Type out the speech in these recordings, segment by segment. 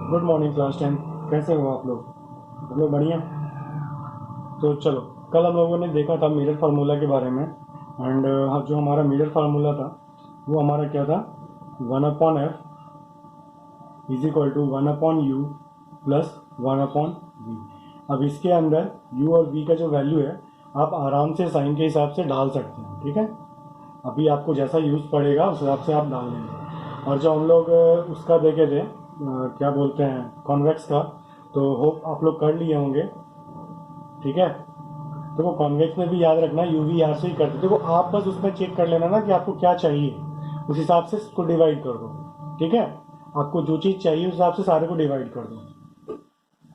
Good morning class 10। कैसे हो आप लोग बढ़िया। तो चलो, कल हम लोगों ने देखा था मिरर फार्मूला के बारे में। एंड जो हमारा मिरर फार्मूला था वो हमारा क्या था, 1/f=1/u प्लस 1/v। अब इसके अंदर u और v का जो वैल्यू है आप आराम से साइन के हिसाब से डाल सकते हैं, ठीक है। अभी आपको जैसा यूज़ पड़ेगा उस हिसाब से आप डाल लेंगे। और जो हम लोग उसका देखे थे, क्या बोलते हैं, कॉन्वेक्स का, तो होप आप लोग कर लिए होंगे, ठीक है। तो वो कॉन्वेक्स में भी याद रखना यू वी आर से ही करते थे। वो आप बस उसमें चेक कर लेना ना कि आपको क्या चाहिए, उस हिसाब से इसको डिवाइड कर दो, ठीक है। आपको जो चीज़ चाहिए उस हिसाब से सारे को डिवाइड कर दो।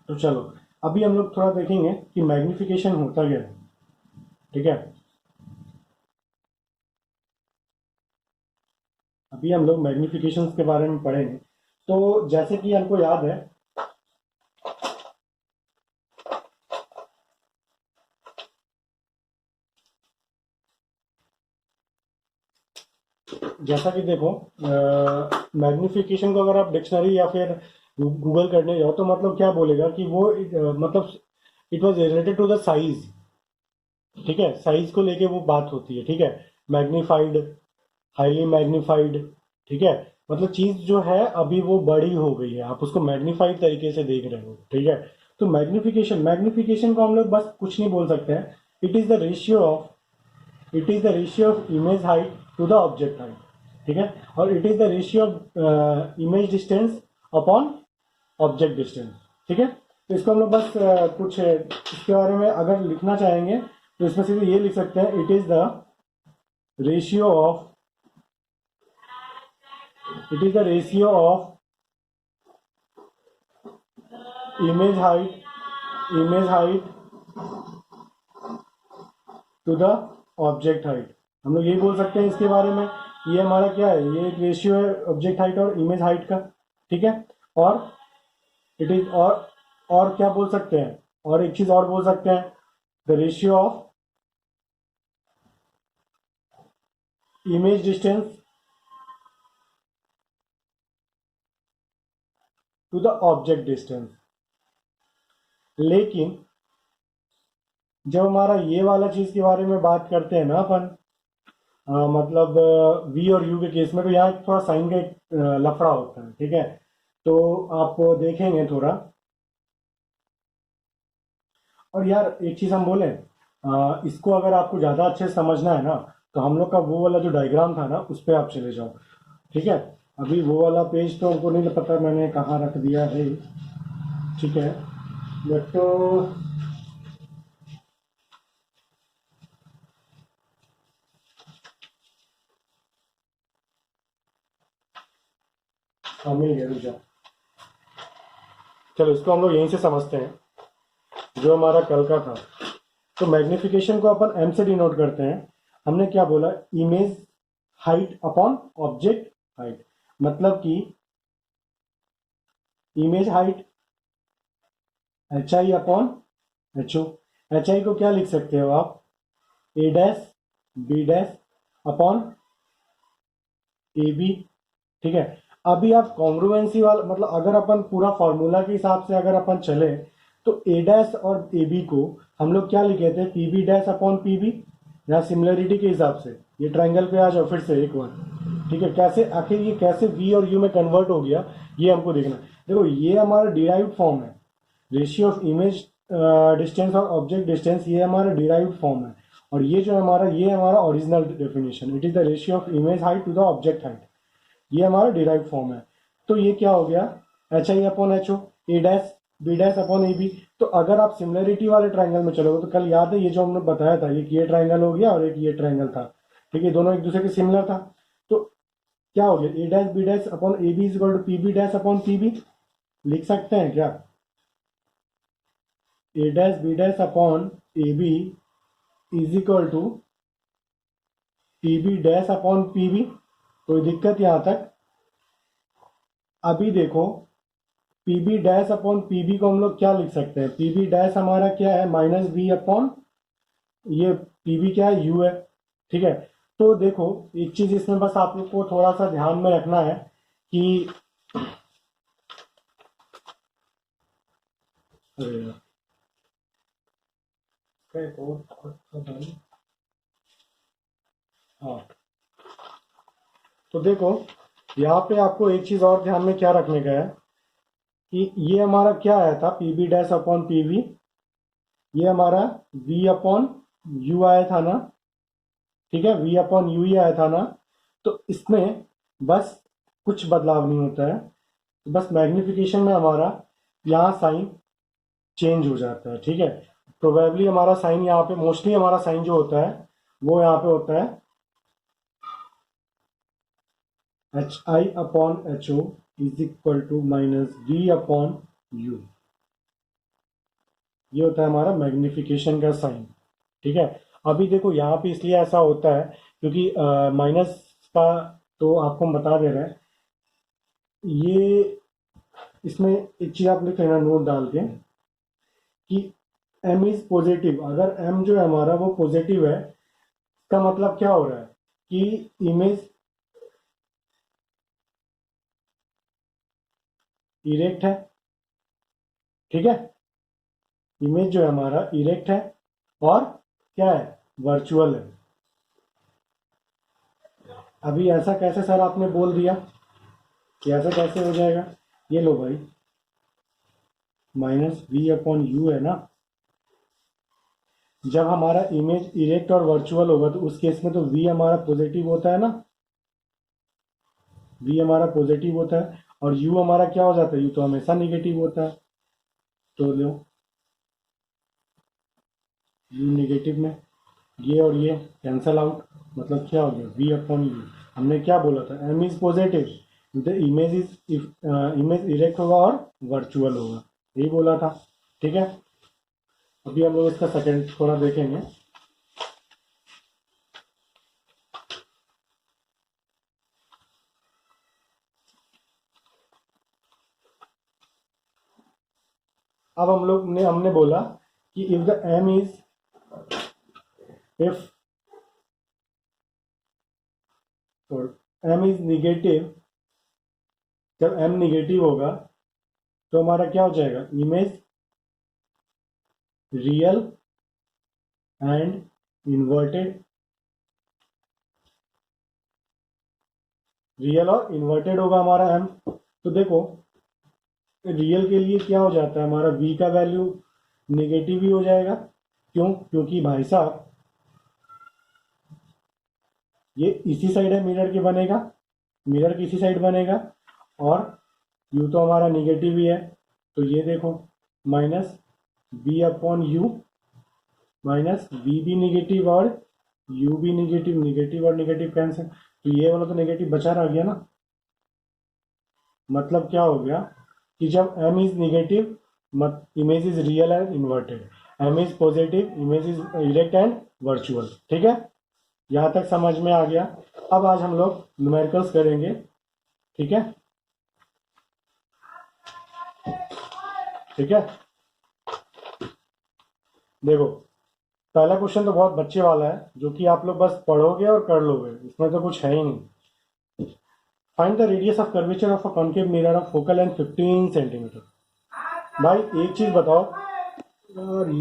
तो चलो, अभी हम लोग थोड़ा देखेंगे कि मैग्निफिकेशन होता क्या है, ठीक है। अभी हम लोग मैग्निफिकेशन के बारे में पढ़ेंगे। तो जैसे कि हमको याद है, जैसा कि देखो, मैग्निफिकेशन को अगर आप डिक्शनरी या फिर गूगल करने जाओ तो मतलब क्या बोलेगा कि वो मतलब it was related to the size, ठीक है। साइज को लेके वो बात होती है, ठीक है। मैग्नीफाइड, हाईली मैग्नीफाइड, ठीक है। मतलब चीज जो है अभी वो बड़ी हो गई है, आप उसको मैग्नीफाइड तरीके से देख रहे हो, ठीक है। तो मैग्निफिकेशन मैग्निफिकेशन को हम लोग बस कुछ नहीं बोल सकते हैं। It is the ratio of it is the ratio of image height to the object height, ठीक है। और it is the ratio of image distance upon object distance, ठीक है। तो इसको हम लोग बस कुछ इसके बारे में अगर लिखना चाहेंगे तो इसमें सीधे ये लिख सकते हैं, ratio of it is the ratio of image height image height to the object height. हम लोग यही बोल सकते हैं इसके बारे में। ये हमारा क्या है, ये एक रेशियो है ऑब्जेक्ट हाइट और इमेज हाइट का, ठीक है। और इट इज और क्या बोल सकते हैं, और एक चीज और बोल सकते हैं, the ratio of image distance to the object distance. लेकिन जब हमारा ये वाला चीज के बारे में बात करते हैं ना अपन, मतलब वी और यू के केस में, तो यहाँ थोड़ा साइन का एक लफड़ा होता है, ठीक है। तो आप देखेंगे थोड़ा। और यार एक चीज हम बोले, इसको अगर आपको ज्यादा अच्छे से समझना है ना, तो हम लोग का वो वाला जो डायग्राम था ना उस पर आप चले जाओ, ठीक है। अभी वो वाला पेज तो हमको नहीं पता मैंने कहाँ रख दिया है, ठीक है। बट तो हाँ, मिल गया, रुक जाओ। चलो इसको हम लोग यहीं से समझते हैं, जो हमारा कल का था। तो मैग्निफिकेशन को अपन एम से डिनोट करते हैं। हमने क्या बोला, image height upon object height. मतलब कि image height H I upon H O. H I को क्या लिख सकते हो आप, A dash B dash upon A B, ठीक है। अभी आप कॉन्ग्रुएंसी वाला, मतलब अगर अपन पूरा फॉर्मूला के हिसाब से अगर अपन चले, तो ए डैश और ए बी को हम लोग क्या लिखे थे, P B dash upon P B. यहाँ सिमिलरिटी के हिसाब से ये ट्राइंगल पे आ जाओ फिर से एक बार, ठीक है। कैसे आखिर ये कैसे वी और यू में कन्वर्ट हो गया, ये हमको देखना। देखो ये हमारा डिराइव्ड फॉर्म है, रेशियो ऑफ इमेज डिस्टेंस और ऑब्जेक्ट डिस्टेंस, ये हमारा डिराइव्ड फॉर्म है। और ये हमारा original definition, it is the ratio of image height to the object height, ये हमारा डिराइव फॉर्म है। तो ये क्या हो गया, H I upon H O, A dash B dash upon A B. तो अगर आप सिमिलरिटी वाले ट्राइंगल में चलोगे, तो कल याद है ये जो हमने बताया था, ये ट्राइंगल हो गया और एक ये ट्राइंगल था, ठीक है। दोनों एक दूसरे के सिमिलर था। तो क्या हो गया, A dash B dash upon A B is equal to P B dash upon P B. लिख सकते हैं क्या, A dash B dash upon A B is equal to P B dash upon P B. कोई दिक्कत यहां तक। अभी देखो, P B dash upon P B को हम लोग क्या लिख सकते हैं, पी बी डैश हमारा क्या है, माइनस बी अपॉन ये पी बी क्या है, यू है, ठीक है। तो देखो एक चीज इसमें बस आप लोग को थोड़ा सा ध्यान में रखना है कि अरे यार, क्या एक और thought था भाई। हाँ, तो देखो यहाँ पे आपको एक चीज और ध्यान में क्या रखने का है कि ये हमारा क्या आया था, P B dash upon P V, ये हमारा v अपॉन यू आया था ना, ठीक है, v अपॉन यू ही आया था ना। तो इसमें बस कुछ बदलाव नहीं होता है, बस मैग्निफिकेशन में हमारा यहाँ साइन चेंज हो जाता है, ठीक है। प्रोबेबली हमारा साइन यहाँ पे, मोस्टली हमारा साइन जो होता है वो यहाँ पे होता है H I upon H O is equal to minus V upon U. ये होता है हमारा मैग्निफिकेशन का साइन, ठीक है। अभी देखो यहाँ पे इसलिए ऐसा होता है क्योंकि माइनस का, तो आपको हम बता दे रहे हैं ये, इसमें एक चीज आप लिख लेना नोट डाल के कि m इज पॉजिटिव। अगर m जो है हमारा वो पॉजिटिव है, इसका मतलब क्या हो रहा है कि इमेज इरेक्ट है, ठीक है। इमेज जो है हमारा इरेक्ट है और क्या है, वर्चुअल है। अभी ऐसा कैसे सर आपने बोल दिया कि ऐसा कैसे हो जाएगा, ये लो भाई, माइनस वी अपॉन यू है ना। जब हमारा इमेज इरेक्ट और वर्चुअल होगा तो उस केस में तो v हमारा पॉजिटिव होता है ना, v हमारा पॉजिटिव होता है और u हमारा क्या हो जाता है, u तो हमेशा निगेटिव होता है। तो लो u निगेटिव में, ये और ये कैंसल आउट, मतलब क्या हो गया, v अपॉन यू। हमने क्या बोला था, m is positive, the image is, image erect होगा और वर्चुअल होगा, यही बोला था, ठीक है। अभी हम लोग इसका सेकंड थोड़ा देखेंगे। अब हम लोग ने हमने बोला कि if the m is, if m is negative, जब m निगेटिव होगा तो हमारा क्या हो जाएगा, image real and inverted, real और इन्वर्टेड होगा हमारा m। तो देखो रियल के लिए क्या हो जाता है, हमारा v का वैल्यू नेगेटिव ही हो जाएगा। क्यों, क्योंकि भाई साहब ये इसी साइड है, मिरर के बनेगा, मिरर की इसी साइड बनेगा और u तो हमारा निगेटिव ही है। तो ये देखो minus v upon you, minus v भी निगेटिव और u भी निगेटिव, निगेटिव और निगेटिव कैंसिल, तो ये वाला तो निगेटिव बचा रह गया ना। मतलब क्या हो गया कि जब m is negative image is real and inverted, m is positive image is erect and virtual, ठीक है। यहां तक समझ में आ गया। अब आज हम लोग न्यूमेरिकल्स करेंगे, ठीक है, ठीक है। देखो पहला क्वेश्चन तो बहुत बच्चे वाला है, जो कि आप लोग बस पढ़ोगे और कर लोगे, इसमें तो कुछ है ही नहीं। Find the radius of curvature of a concave mirror of focal length 15 centimetre. भाई एक चीज बताओ यार,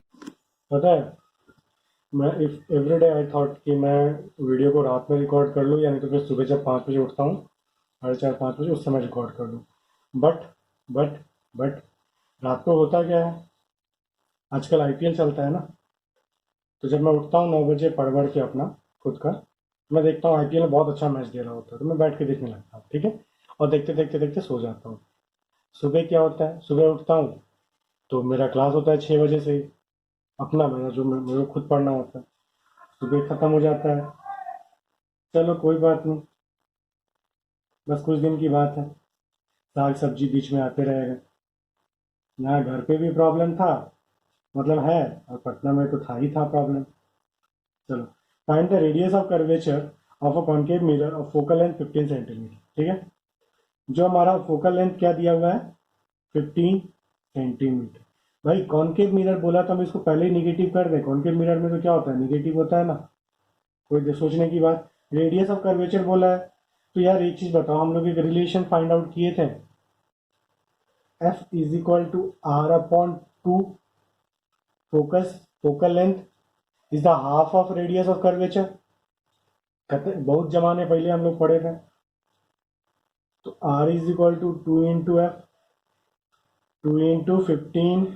पता है मैं इफ एवरीडे आई थॉट कि मैं वीडियो को रात में रिकॉर्ड कर लूँ, या नहीं तो फिर सुबह जब 5 बजे उठता हूँ, 4:30 5 बजे, उस समय रिकॉर्ड कर लूँ। बट बट बट रात को होता क्या है, आजकल आईपीएल चलता है ना, तो जब मैं उठता हूँ 9 बजे पढ़ पढ़ के अपना खुद का, मैं देखता हूँ आईपीएल में बहुत अच्छा मैच दे रहा होता है, तो मैं बैठ के देखने लगता हूँ, ठीक है। और देखते देखते देखते सो जाता हूँ। सुबह क्या होता है, सुबह उठता हूँ तो मेरा क्लास होता है 6 बजे से ही, अपना मेरा जो मेरे को खुद पढ़ना होता है, सुबह खत्म हो जाता है। चलो कोई बात नहीं, बस कुछ दिन की बात है, साग सब्जी बीच में आते रहेगा। यहाँ घर पे भी प्रॉब्लम था, मतलब है, और पटना में तो था ही था प्रॉब्लम। चलो find the radius of curvature of a concave mirror of focal length 15 centimetre, ठीक है। जो हमारा फोकल लेंथ क्या दिया हुआ है, 15 सेंटीमीटर। भाई कॉन्केव मिरर बोला तो हम इसको पहले ही निगेटिव कर दें, कॉन्केव मिरर में तो क्या होता है, निगेटिव होता है ना, कोई सोचने की बात। रेडियस ऑफ कर्वेचर बोला है, तो यार एक चीज बताओ, हम लोग एक रिलेशन फाइंड आउट किए थे, F is equal to R upon 2. Focal length is the half of radius of curvature. बहुत जमाने पहले हम लोग पढ़े थे. तो R is equal to 2 into F. 2 into 15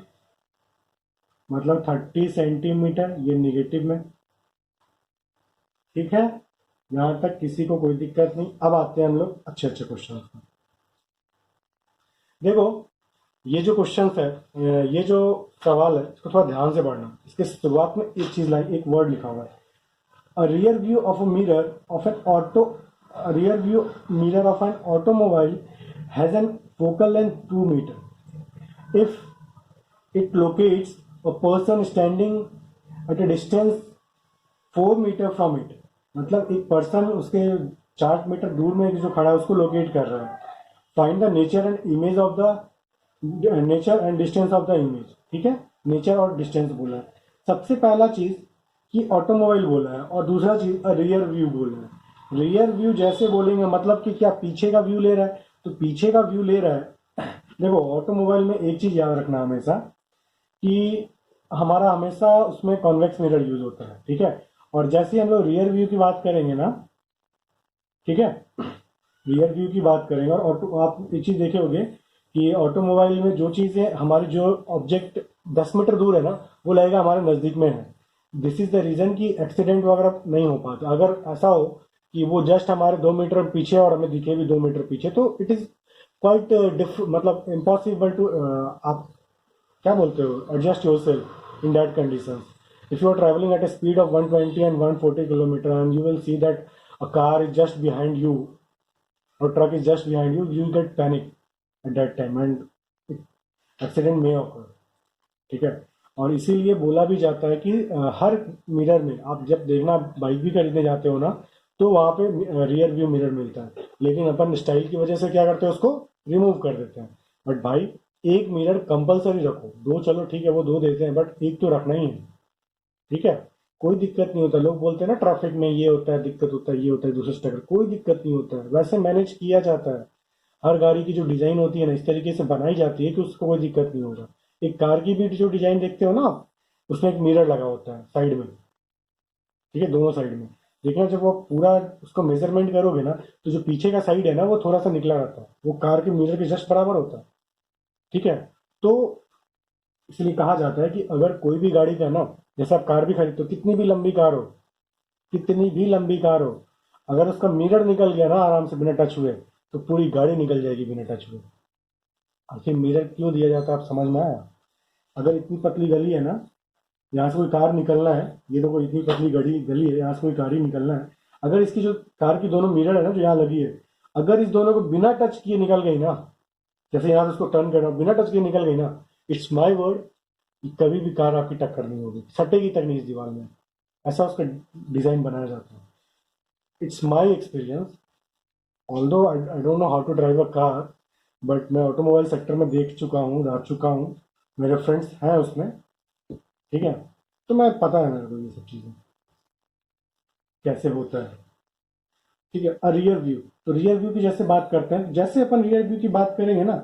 मतलब 30 सेंटीमीटर. ये निगेटिव में. ठीक है, यहां तक किसी को कोई दिक्कत नहीं. अब आते हैं हम लोग अच्छे अच्छे क्वेश्चन पर. देखो, ये जो क्वेश्चन है, ये जो सवाल है, इसको थोड़ा ध्यान से पढ़ना. इसके शुरुआत में एक चीज लाइन, एक वर्ड लिखा हुआ है. A rear view of a mirror of an auto rear view mirror of an automobile has an focal length 2 meter. If it locates a person standing at a distance 4 meter from it, मतलब एक person उसके 4 metre दूर में जो खड़ा है उसको locate कर रहा है. Find the nature and image of the nature and distance of the image. ठीक है, नेचर और डिस्टेंस बोला है. सबसे पहला चीज कि ऑटोमोबाइल बोला है, और दूसरा चीज रियर व्यू बोला है. रियर व्यू जैसे बोलेंगे मतलब कि क्या पीछे का व्यू ले रहा है, तो पीछे का व्यू ले रहा है. देखो, ऑटोमोबाइल में एक चीज याद रखना हमेशा कि हमारा हमेशा उसमें कॉन्वेक्स मिरर यूज होता है. ठीक है, और जैसे हम लोग रियर व्यू की बात करेंगे ना, ठीक है, रियर व्यू की बात करेंगे, और आप एक चीज देखे होंगे कि ऑटोमोबाइल में जो चीजें हमारी, जो ऑब्जेक्ट 10 मीटर दूर है ना, वो लगेगा हमारे नजदीक में है. दिस इज द रीजन कि एक्सीडेंट वगैरह नहीं हो पाता. अगर ऐसा हो कि वो जस्ट हमारे 2 मीटर पीछे और हमें दिखे भी 2 मीटर पीछे, तो इट इज क्वाइट मतलब इम्पॉसिबल टू, आप क्या बोलते हो, adjust yourself in that condition. If you are travelling at a speed of 120 and 140 kilometer and you will see that a car is just behind you or truck is just behind you, you get panic at that time and accident may occur. ठीक है, और इसीलिए बोला भी जाता है कि हर mirror में आप जब देखना, बाइक भी खरीदने जाते हो ना, तो वहां पे रियर व्यू मिरर मिलता है. लेकिन अपन स्टाइल की वजह से क्या करते हैं, उसको रिमूव कर देते हैं. बट भाई, एक मिरर कंपलसरी रखो. दो चलो ठीक है, वो दो देते हैं, बट एक तो रखना ही है. ठीक है, कोई दिक्कत नहीं होता. लोग बोलते हैं ना ट्रैफिक में ये होता है, दिक्कत होता है, ये होता है, दूसरे स्टकर. कोई दिक्कत नहीं होता है, वैसे मैनेज किया जाता है. हर गाड़ी की जो डिजाइन होती है ना, इस तरीके से बनाई जाती है कि उसको कोई दिक्कत नहीं होगा. एक कार की भी जो डिजाइन देखते हो ना आप, उसमें एक मिरर लगा होता है साइड में. ठीक है, दोनों साइड में. देखना, जब वो पूरा उसको मेजरमेंट करोगे ना, तो जो पीछे का साइड है ना, वो थोड़ा सा निकला रहता है. वो कार के मिरर के जस्ट बराबर होता है. ठीक है, तो इसलिए कहा जाता है कि अगर कोई भी गाड़ी का ना, जैसे आप कार भी खरीदते हो, कितनी भी लंबी कार हो, कितनी भी लंबी कार हो, अगर उसका मिरर निकल गया ना आराम से बिना टच हुए, तो पूरी गाड़ी निकल जाएगी बिना टच हुए. आखिर मिरर क्यों दिया जाता है, आप समझ में आया? अगर इतनी पतली गली है ना, यहाँ से कोई कार निकलना है, ये देखो इतनी पतली गली गली है, यहाँ से कोई कार ही निकलना है. अगर इसकी जो कार की दोनों मिरर है ना, जो यहाँ लगी है, अगर इस दोनों को बिना टच किए निकल गई ना, जैसे यहाँ से उसको टर्न करना, बिना टच किए निकल गई ना, इट्स माई वर्ड, कभी भी कार आपकी टक्कर नहीं होगी, सटेगी तक नहीं इस दीवार में. ऐसा उसका डिजाइन बनाया जाता है. It's my experience. Although I don't know how to drive a car, but मैं ऑटोमोबाइल सेक्टर में देख चुका हूँ, रह चुका हूँ, मेरे फ्रेंड्स हैं उसमें. ठीक है, तो मैं पता है मेरे को ये सब चीज़ें कैसे होता है. ठीक है, रियर व्यू. तो रियर व्यू की जैसे बात करते हैं, जैसे अपन रियर व्यू की बात करेंगे ना,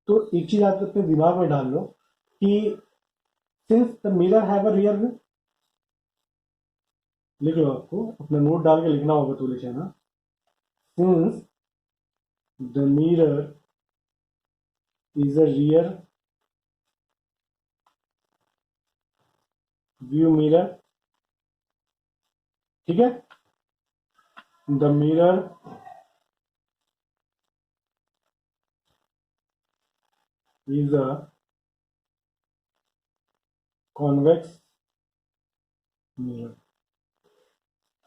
तो एक चीज आप अपने दिमाग में डाल लो कि since the mirror have a rear view. लिख लो, आपको अपना नोट डाल के लिखना होगा, तो लिखना, since the mirror is a rear view mirror. ठीक है, the mirror is a convex mirror.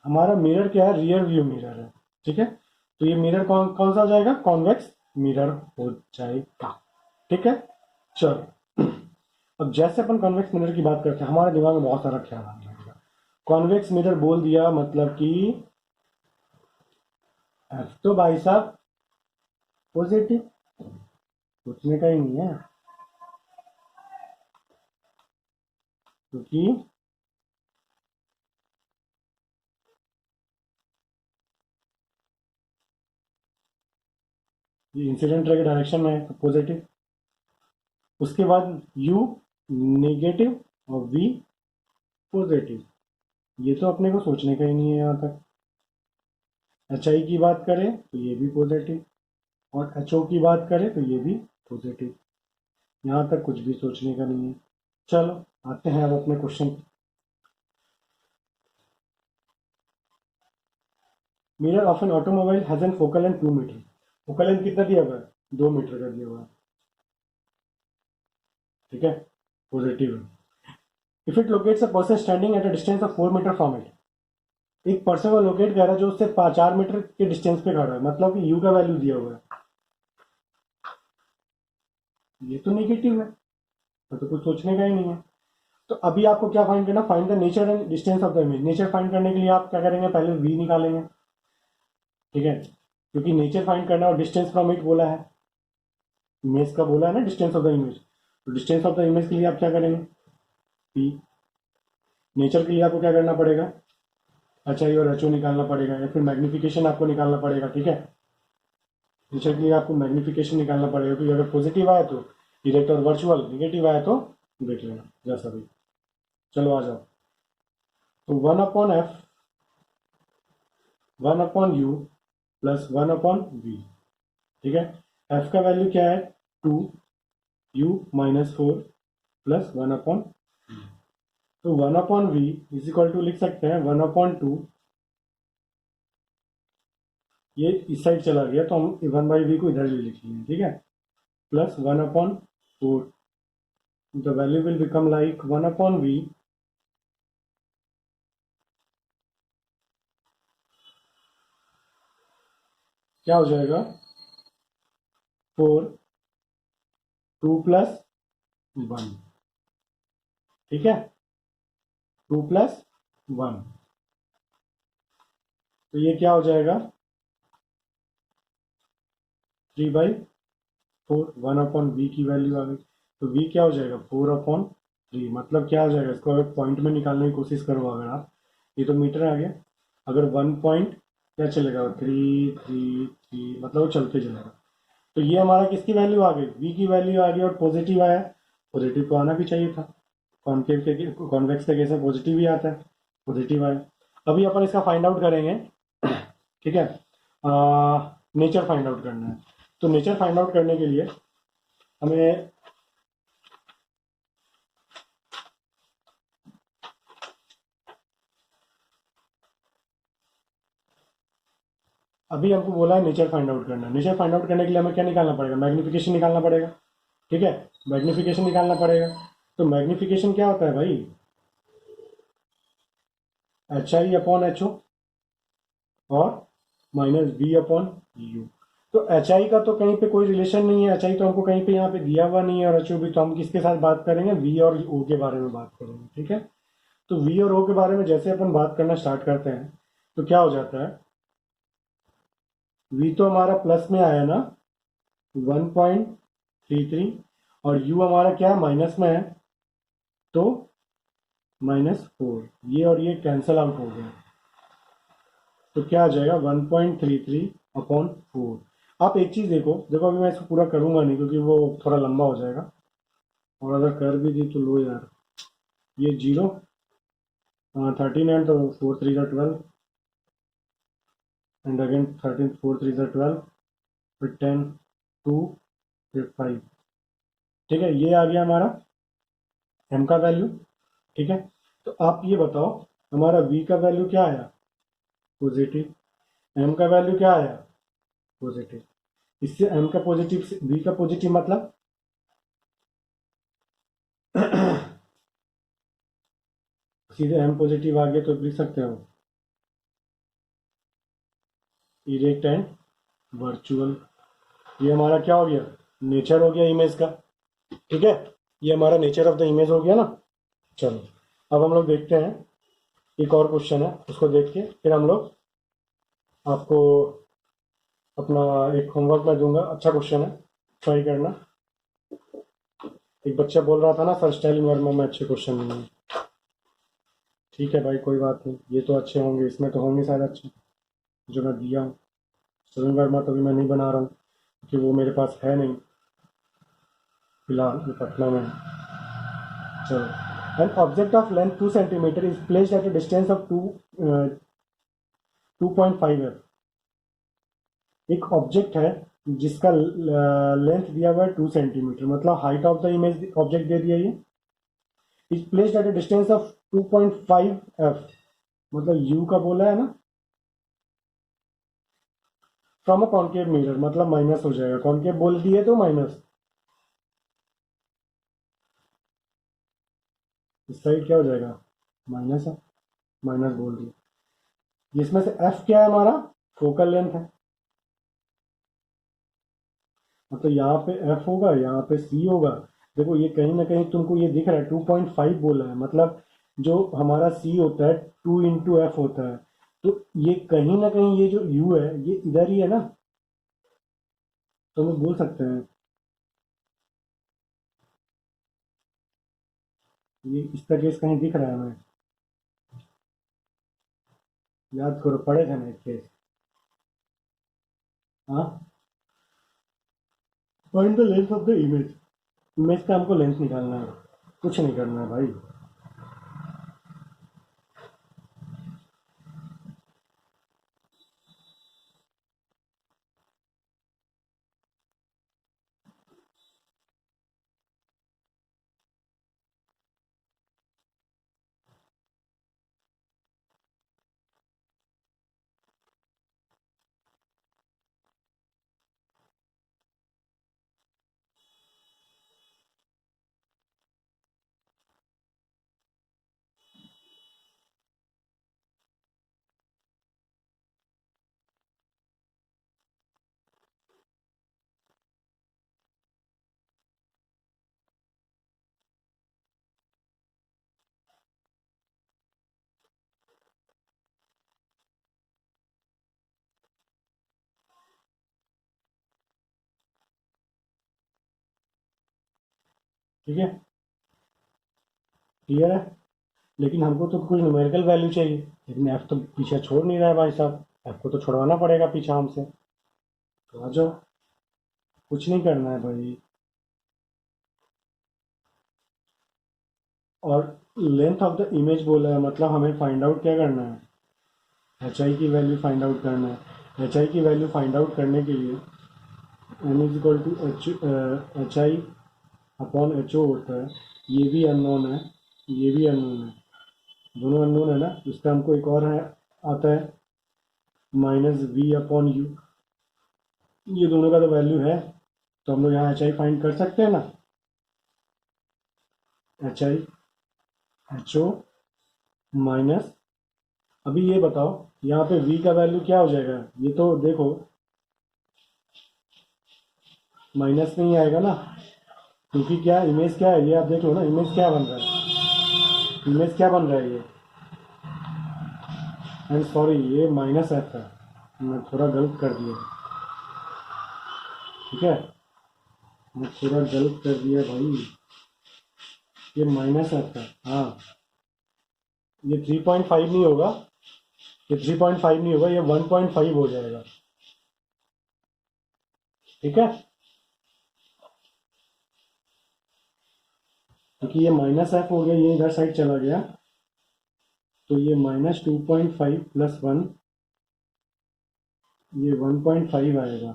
हमारा मिरर क्या है, रियर व्यू मिरर है. ठीक है, तो ये मिरर कौन कौन सा हो जाएगा, कॉन्वेक्स मिरर हो जाएगा. ठीक है, चलो. अब जैसे अपन कॉन्वेक्स मिरर की बात करते हैं, हमारे दिमाग में बहुत सारा ख्याल आ जाएगा. कॉन्वेक्स मिरर बोल दिया मतलब कि एफ तो भाई साहब पॉजिटिव, सोचने का ही नहीं है, क्योंकि ये इंसिडेंट रे के डायरेक्शन में है, तो पॉजिटिव. उसके बाद यू, नेगेटिव और v पॉजिटिव, ये तो अपने को सोचने का ही नहीं है। यहाँ तक एच आई की बात करें तो ये भी पॉजिटिव, और एच ओ की बात करें तो ये भी पॉजिटिव। यहाँ तक कुछ भी सोचने का नहीं है। चलो आते हैं अब अपने question. Mirror of an automobile has an focal length 2 meter. Focal length कितना दिया हुआ है? 2 मीटर का दिया हुआ है, ठीक है, पॉजिटिव है। If it locates a person standing at a distance of 4 meter from it, एक पर्सन को लोकेट कर रहा है जो उससे 4 मीटर के डिस्टेंस पे खड़ा है, मतलब कि यू का वैल्यू दिया हुआ है, ये तो नेगेटिव है, तो कुछ सोचने का ही नहीं है। तो अभी आपको क्या फाइंड करना? Find the nature and distance of the image. Nature find करने के लिए आप क्या करेंगे? पहले वी निकालेंगे, ठीक है, क्योंकि नेचर फाइंड करना और डिस्टेंस फ्रॉम इट बोला है, इमेज का बोला है ना, डिस्टेंस ऑफ द इमेज। तो डिस्टेंस ऑफ द इमेज के लिए आप क्या करेंगे? पी। नेचर के लिए आपको क्या करना पड़ेगा? एच आई और एच ओ निकालना पड़ेगा, या फिर मैग्निफिकेशन आपको निकालना पड़ेगा, ठीक है। नेचर के लिए आपको मैग्निफिकेशन निकालना पड़ेगा, क्योंकि अगर पॉजिटिव आया तो डायरेक्ट और वर्चुअल, निगेटिव आया तो देख लेना जैसा भी। चलो आ जाओ। तो 1/f 1/u प्लस 1/v, ठीक है। f का वैल्यू क्या है? 2, u-4 प्लस 1/v। तो 1/v इज इक्वल टू लिख सकते हैं 1/2, ये इस साइड चला गया तो हम 1/v को इधर भी लिख लेंगे, ठीक है, plus 1/4। The value will become like 1/v क्या हो जाएगा? 4, 2 प्लस 1, ठीक है, 2 प्लस 1, तो ये क्या हो जाएगा? 3/4। 1/v की वैल्यू आ गई, तो v क्या हो जाएगा? 4/3। मतलब क्या हो जाएगा? इसको अगर पॉइंट में निकालने की कोशिश करो अगर आप, ये तो मीटर आ गया, अगर 1 पॉइंट क्या चलेगा? 3 3 3, मतलब वो चलते चलेगा। तो ये हमारा किसकी वैल्यू आ गई? v की वैल्यू आ गई, और पॉजिटिव आया। पॉजिटिव तो आना भी चाहिए था, कॉन्केव के कॉन्वेक्स के केस में पॉजिटिव ही आता है, पॉजिटिव आया। अभी अपन इसका फाइंड आउट करेंगे, ठीक है। नेचर फाइंड आउट करना है, तो नेचर फाइंड आउट करने के लिए हमें अभी हमको बोला है नेचर फाइंड आउट करना है। नेचर फाइंड आउट करने के लिए हमें क्या निकालना पड़ेगा? मैग्निफिकेशन निकालना पड़ेगा, ठीक है, मैग्निफिकेशन निकालना पड़ेगा। तो मैग्निफिकेशन क्या होता है भाई? H I upon H O और माइनस बी अपॉन यू। तो एच आई का तो कहीं पे कोई रिलेशन नहीं है, एच आई तो हमको कहीं पे यहाँ पे दिया हुआ नहीं है, और एच ओ भी। तो हम किसके साथ बात करेंगे? वी और ओ के बारे में बात करेंगे, ठीक है। तो वी और ओ के बारे में जैसे अपन बात करना स्टार्ट करते हैं तो क्या हो जाता है? वी तो हमारा प्लस में आया ना, 1.33, और यू हमारा क्या है? माइनस में है, तो -4। ये और ये कैंसल आउट हो गया, तो क्या आ जाएगा? 1.33/4। आप एक चीज देखो, देखो अभी मैं इसको पूरा करूंगा नहीं क्योंकि वो थोड़ा लंबा हो जाएगा, और अगर कर भी दी तो लो यार, ये 0, 13 एंड तो 4 3 12, एंड अगेन 13, 4 3 12, फिर 10, 2, फिर 5, ठीक है। ये आ गया हमारा m का वैल्यू, ठीक है। तो आप ये बताओ, हमारा v का वैल्यू क्या आया? पॉजिटिव। m का वैल्यू क्या आया? पॉजिटिव। इससे m का पॉजिटिव से v का पॉजिटिव मतलब सीधे m पॉजिटिव आ गया, तो लिख सकते हो इरेक्ट एंड वर्चुअल। ये हमारा क्या हो गया? नेचर हो गया इमेज का, ठीक है। ये हमारा नेचर ऑफ द इमेज हो गया ना। चलो अब हम लोग देखते हैं, एक और क्वेश्चन है, उसको देख के फिर हम लोग आपको अपना एक होमवर्क मैं दूंगा। अच्छा क्वेश्चन है, ट्राई करना। एक बच्चा बोल रहा था ना सर, स्टाइल वर्मा में अच्छे क्वेश्चन नहीं है। ठीक है भाई, कोई बात नहीं, ये तो अच्छे होंगे, इसमें तो होंगे शायद अच्छे जो मैं दिया हूँ। स्टाइल वर्मा तो भी मैं नहीं बना रहा हूँ क्योंकि वो मेरे पास है नहीं फिलहाल, ये पटना में है। चलो, an object of length 2 centimetre is placed at a distance of 2.5 F. एक ऑब्जेक्ट है जिसका लेंथ दिया हुआ है 2 सेंटीमीटर, मतलब height of the image object दे दिया ये, is placed at a distance of 2.5 F, मतलब यू का बोला है ना, फ्रॉम अ कॉन्केव मिरर, मतलब माइनस हो जाएगा, कॉन्केव बोल दिए तो माइनस, इस साइड क्या हो जाएगा, माइनस है, माइनस बोल दिए। इसमें से एफ क्या है हमारा, फोकल लेंथ है, मतलब यहाँ पे एफ होगा, यहाँ पे सी होगा। देखो ये कहीं ना कहीं तुमको ये दिख रहा है 2.5 बोला है, मतलब जो हमारा सी होता है 2 इंटू एफ होता है, तो ये कहीं ना कहीं ये जो यू है ये इधर ही है ना, तो हम बोल सकते हैं ये इसका केस कहीं दिख रहा है हमें, याद करो पढ़े थे ना एक केस। हाँ, find the length of the image, image का हमको लेंथ निकालना है, कुछ नहीं करना है भाई। ठीक है, क्लियर है, लेकिन हमको तो कुछ न्यूमेरिकल वैल्यू चाहिए, लेकिन एफ तो पीछे छोड़ नहीं रहा है भाई साहब, एफ को तो छुड़वाना पड़ेगा पीछे हमसे, तो आ जाओ, कुछ नहीं करना है भाई। और लेंथ ऑफ द इमेज बोला है, मतलब हमें फाइंड आउट क्या करना है, एच आई की वैल्यू फाइंड आउट करना है। एच आई की वैल्यू फाइंड आउट करने के लिए N is equal to H I upon H O होता है, ये भी अननोन है, ये भी अननोन है, दोनों अननोन है ना, इसका हमको एक और है आता है माइनस वी अपॉन यू, ये दोनों का तो वैल्यू है, तो हम लोग यहाँ एच आई फाइंड कर सकते हैं ना, H I H O minus, अभी ये बताओ यहाँ पे v का वैल्यू क्या हो जाएगा, ये तो देखो माइनस में ही आएगा ना, क्योंकि क्या इमेज क्या है, ये आप देख लो ना, इमेज क्या बन रहा है, इमेज क्या बन रहा है ये, एंड सॉरी ये माइनस एफ है, मैं थोड़ा गलत कर दिया, ठीक है, मैं थोड़ा गलत कर दिया भाई, ये माइनस एफ है, हाँ, ये 3.5 नहीं होगा, ये 3.5 नहीं होगा, ये 1.5 हो जाएगा, ठीक है, क्योंकि ये माइनस एफ हो गया, ये इधर साइड चला गया, तो ये -2.5 प्लस 1, ये 1.5 आएगा,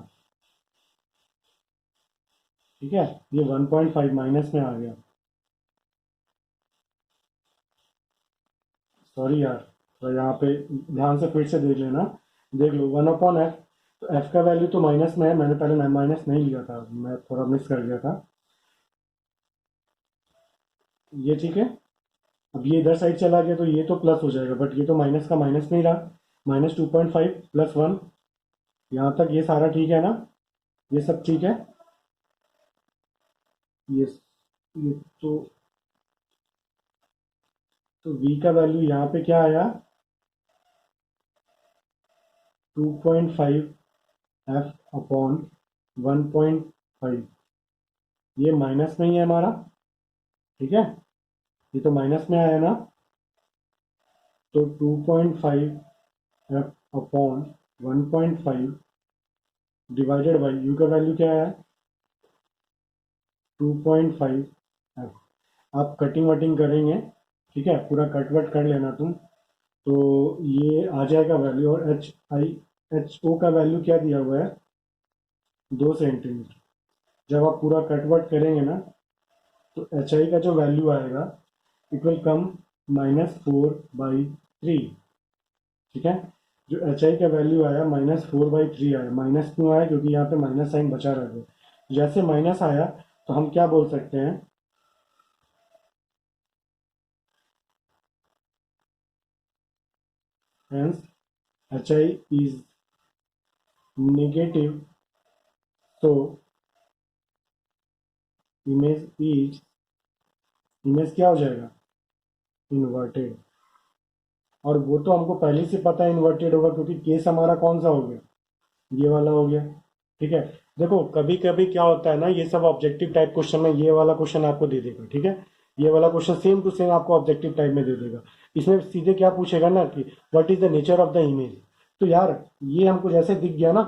ठीक है, ये 1.5 माइनस में आ गया, सॉरी यार, तो यहाँ पे ध्यान से फिर से देख लेना, देख लो 1/f, तो f का वैल्यू तो माइनस में है, मैंने पहले माइनस नहीं लिया था, मैं थोड़ा मिस कर गया था, ये ठीक है, अब ये इधर साइड चला गया तो ये तो प्लस हो जाएगा, बट ये तो माइनस का माइनस में ही रहा, -2.5 प्लस 1, यहाँ तक ये सारा ठीक है ना, ये सब ठीक है, ये ये तो v का वैल्यू यहाँ पे क्या आया, 2.5 f अपॉन 1.5, ये माइनस में ही है हमारा, ठीक है, ये तो माइनस में आया ना, तो 2.5 F upon 1.5 divided by you का वैल्यू क्या है, 2.5 एफ, आप कटिंग वटिंग करेंगे, ठीक है, पूरा कट वट कर लेना तुम, तो ये आ जाएगा वैल्यू। और एच ओ का वैल्यू क्या दिया हुआ है, 2 सेंटीमीटर। जब आप पूरा कट वट करेंगे ना, तो एच आई का जो वैल्यू आएगा, इट विल कम -4/3। ठीक है, जो एच आई का वैल्यू आया -4/3 आया। माइनस क्यों आया, क्योंकि यहाँ पे माइनस साइन बचा रह गया। जैसे माइनस आया तो हम क्या बोल सकते हैं, hence H I is negative, तो इमेज क्या हो जाएगा, इन्वर्टेड। और वो तो हमको पहले से पता है इन्वर्टेड होगा, क्योंकि केस हमारा कौन सा हो गया, ये वाला हो गया। ठीक है, देखो कभी कभी क्या होता है ना, ये सब ऑब्जेक्टिव टाइप क्वेश्चन में ये वाला क्वेश्चन आपको दे देगा। ठीक है, ये वाला क्वेश्चन सेम टू सेम आपको ऑब्जेक्टिव टाइप में दे देगा। इसमें सीधे क्या पूछेगा ना कि what is the nature of the image. तो यार ये हमको जैसे दिख गया ना,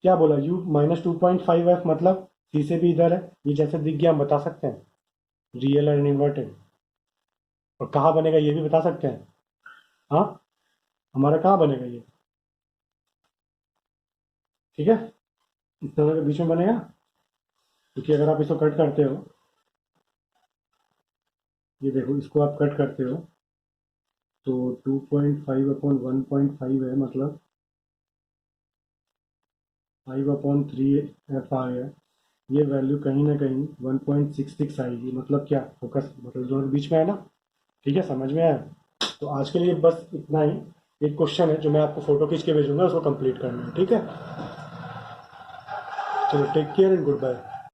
क्या बोला, u -2.5f, मतलब सी से भी इधर है, ये जैसे दिख गया हम बता सकते हैं रियल एंड इन्वर्टेड। और कहाँ बनेगा ये भी बता सकते हैं। हाँ, हमारा कहाँ बनेगा ये, ठीक है, इस तरह के बीच में बनेगा। क्योंकि अगर आप इसको कट करते हो, ये देखो इसको आप कट करते हो, तो 2.5/1.5 है, मतलब 5/3 f आ गया। ये वैल्यू कहीं ना कहीं 1.66 आएगी, मतलब क्या, फोकस मतलब दोनों के बीच में है ना। ठीक है, समझ में आया। तो आज के लिए बस इतना ही। एक क्वेश्चन है जो मैं आपको फोटो खींच के भेजूंगा, उसको कंप्लीट करना है। ठीक है, चलो take care and good bye.